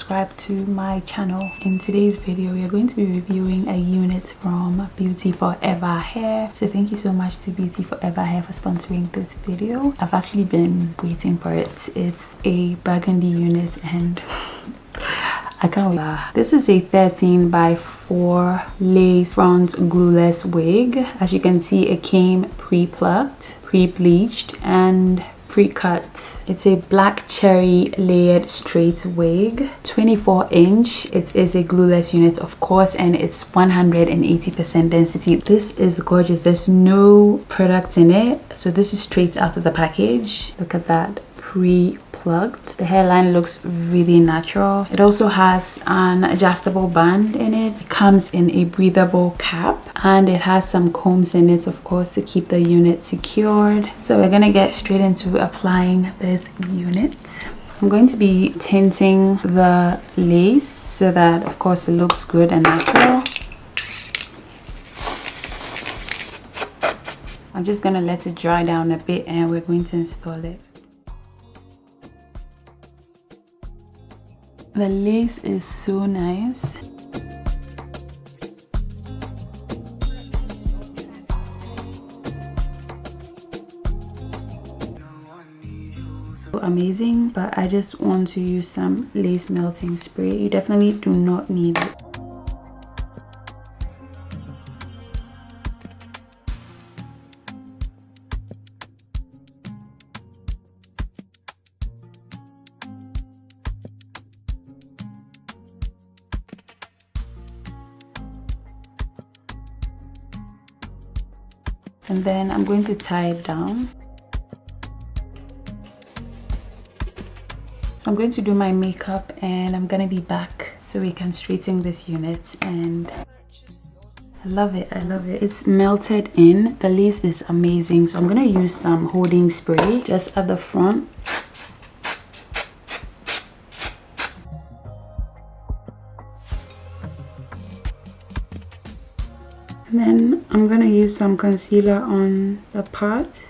subscribe to my channel. In today's video we are going to be reviewing a unit from Beautyforever hair. So thank you so much to Beautyforever hair for sponsoring this video. I've actually been waiting for it. It's a burgundy unit and I can't wait. This is a 13 by 4 lace front glueless wig. As you can see, it came pre-plucked, pre-bleached and pre-cut. It's a black cherry layered straight wig, 24-inch. It is a glueless unit, of course, and it's 180% density. This is gorgeous. There's no product in it, so this is straight out of the package. Look at that, pre-plucked. The hairline looks really natural. It also has an adjustable band in it. It comes in a breathable cap and it has some combs in it, of course, to keep the unit secured. So we're gonna get straight into applying this unit. I'm going to be tinting the lace so that, of course, it looks good and natural. I'm just gonna let it dry down a bit and we're going to install it. The lace is so nice. Amazing, but I just want to use some lace melting spray. You definitely do not need it. And then I'm going to tie it down. So I'm going to do my makeup and I'm gonna be back so we can straighten this unit. And I love it, I love it. It's melted in. The lace is amazing. So I'm gonna use some holding spray just at the front. And then I'm gonna use some concealer on the part.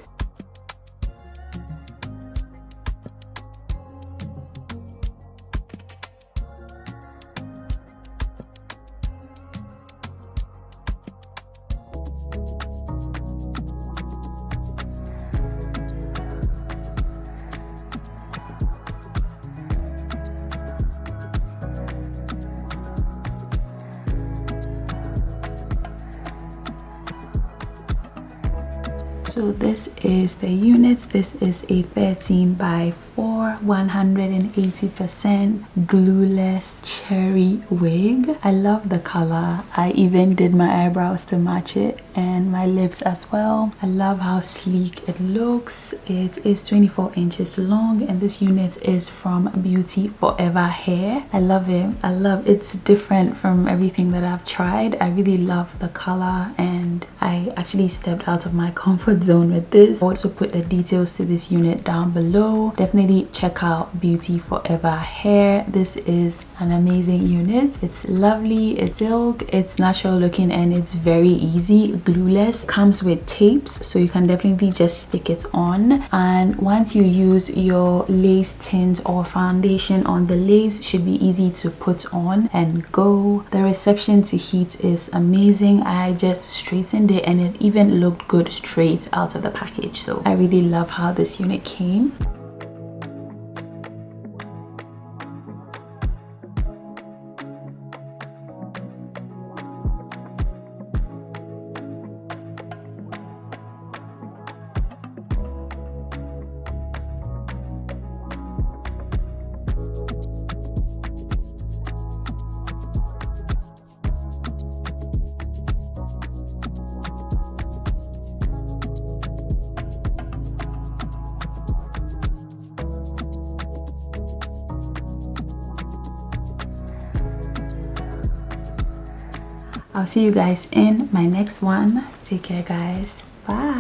So this is the unit. This is a 13 by 4 180% glueless cherry wig. I love the color. I even did my eyebrows to match it and my lips as well. I love how sleek it looks. It is 24 inches long and this unit is from Beautyforever hair. I love it. I love it's different from everything that I've tried. I really love the color and I actually stepped out of my comfort zone with this. I'll also put the details to this unit down below. Definitely check out Beautyforever hair. This is an amazing unit. It's lovely, it's silk, it's natural looking and it's very easy. Glueless, comes with tapes so you can definitely just stick it on, and once you use your lace tint or foundation on the lace, should be easy to put on and go. The reception to heat is amazing. I just straightened it and it even looked good straight out of the package. So I really love how this unit came. I'll see you guys in my next one. Take care, guys. Bye.